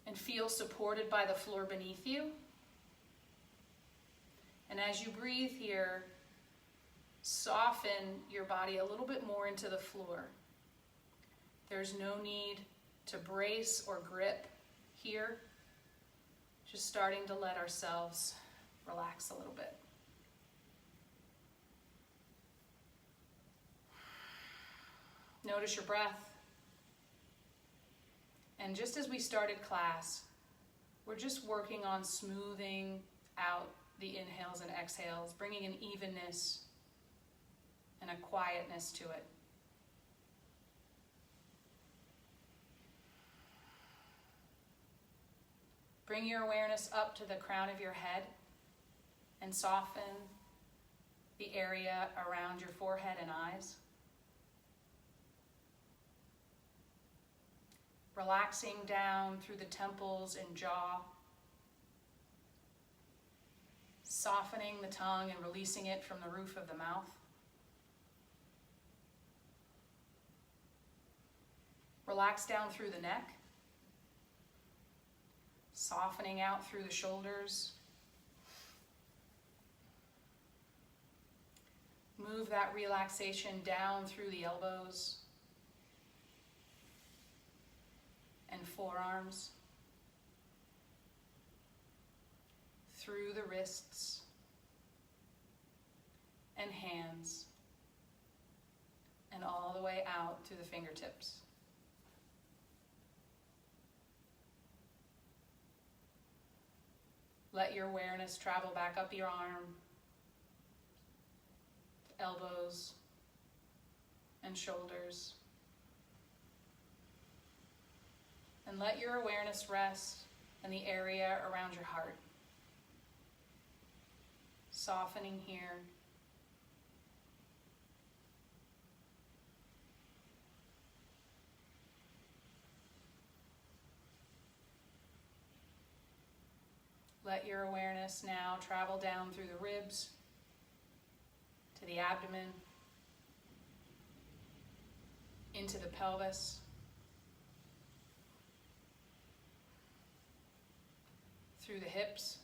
and feel supported by the floor beneath you. And as you breathe here, soften your body a little bit more into the floor. There's no need to brace or grip here. Just starting to let ourselves relax a little bit. Notice your breath. And just as we started class, we're just working on smoothing out the inhales and exhales, bringing an evenness and a quietness to it. Bring your awareness up to the crown of your head and soften the area around your forehead and eyes. Relaxing down through the temples and jaw. Softening the tongue and releasing it from the roof of the mouth. Relax down through the neck. Softening out through the shoulders. Move that relaxation down through the elbows and forearms, through the wrists and hands, and all the way out to the fingertips. Let your awareness travel back up your arm, to elbows and shoulders. And let your awareness rest in the area around your heart. Softening here. Let your awareness now travel down through the ribs to the abdomen, into the pelvis, through the hips,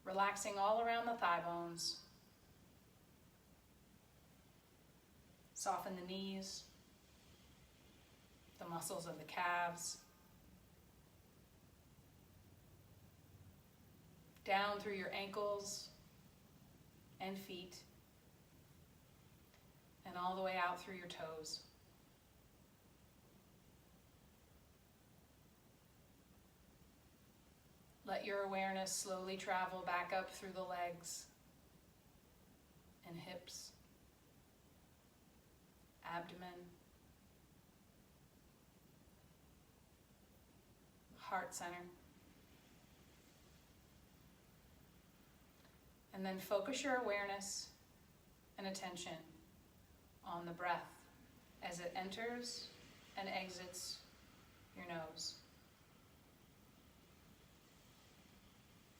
relaxing all around the thigh bones. Soften the knees, the muscles of the calves, down through your ankles and feet, and all the way out through your toes. Let your awareness slowly travel back up through the legs and hips, abdomen, heart center. And then focus your awareness and attention on the breath as it enters and exits your nose.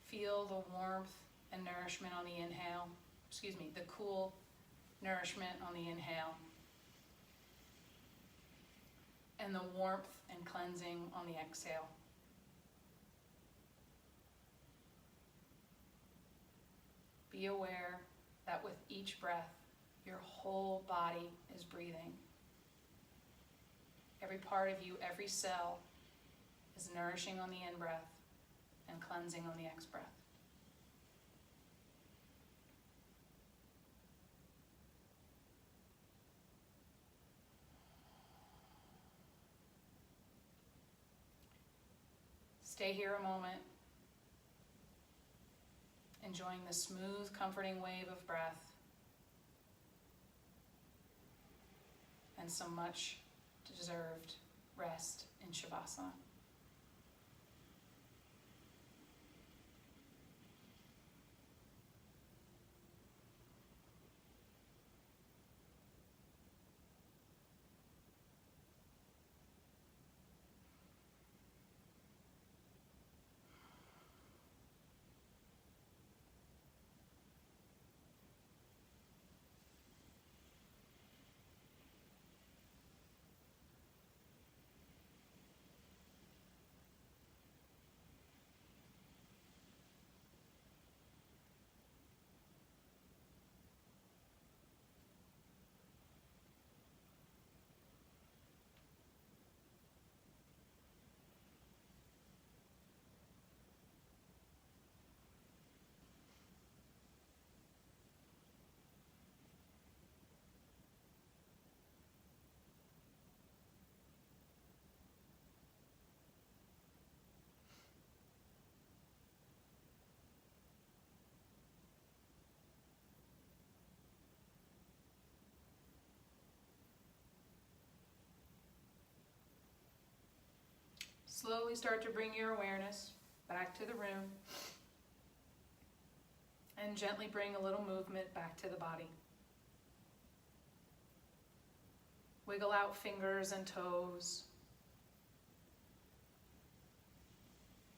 Feel the warmth and nourishment on the inhale. The cool nourishment on the inhale. And the warmth and cleansing on the exhale. Be aware that with each breath, your whole body is breathing. Every part of you, every cell is nourishing on the in-breath and cleansing on the ex-breath. Stay here a moment, enjoying the smooth, comforting wave of breath and some much deserved rest in Shavasana. Slowly start to bring your awareness back to the room and gently bring a little movement back to the body. Wiggle out fingers and toes.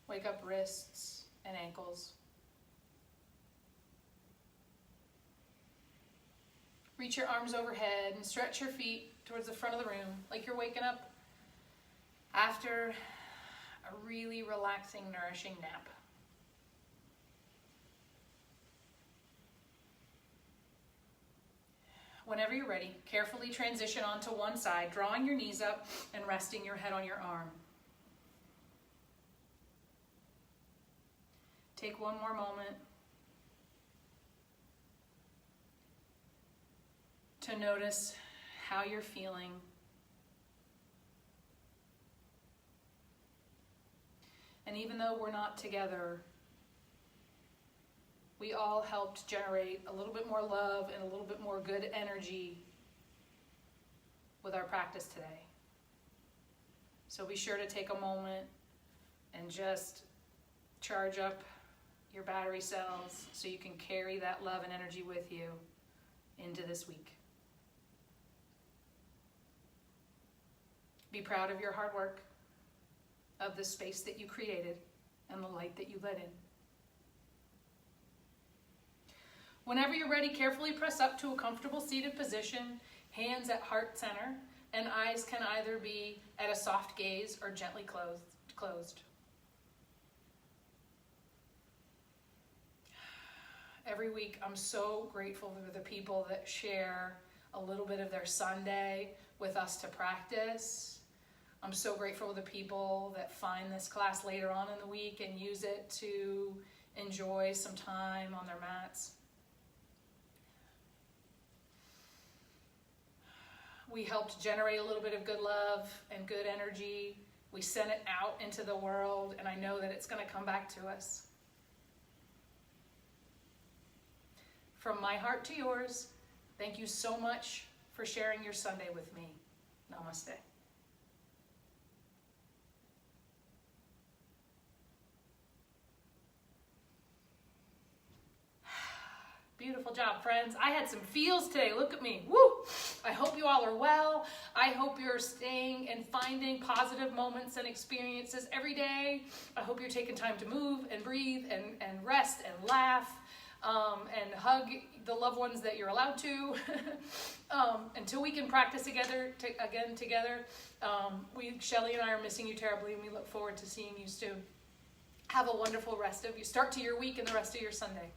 Wake up wrists and ankles. Reach your arms overhead and stretch your feet towards the front of the room like you're waking up after a really relaxing, nourishing nap. Whenever you're ready, carefully transition onto one side, drawing your knees up and resting your head on your arm. Take one more moment to notice how you're feeling And even though we're not together, we all helped generate a little bit more love and a little bit more good energy with our practice today. So be sure to take a moment and just charge up your battery cells so you can carry that love and energy with you into this week. Be proud of your hard work, of the space that you created and the light that you let in. Whenever you're ready, carefully press up to a comfortable seated position, hands at heart center, and eyes can either be at a soft gaze or gently closed. Every week, I'm so grateful for the people that share a little bit of their Sunday with us to practice. I'm so grateful for the people that find this class later on in the week and use it to enjoy some time on their mats. We helped generate a little bit of good love and good energy. We sent it out into the world, and I know that it's going to come back to us. From my heart to yours, thank you so much for sharing your Sunday with me. Namaste. Beautiful job, friends. I had some feels today. Look at me. Woo! I hope you all are well. I hope you're staying and finding positive moments and experiences every day. I hope you're taking time to move and breathe and rest and laugh and hug the loved ones that you're allowed to until we can practice together. Shelly and I are missing you terribly, and we look forward to seeing you soon. Have a wonderful start to your week and the rest of your Sunday.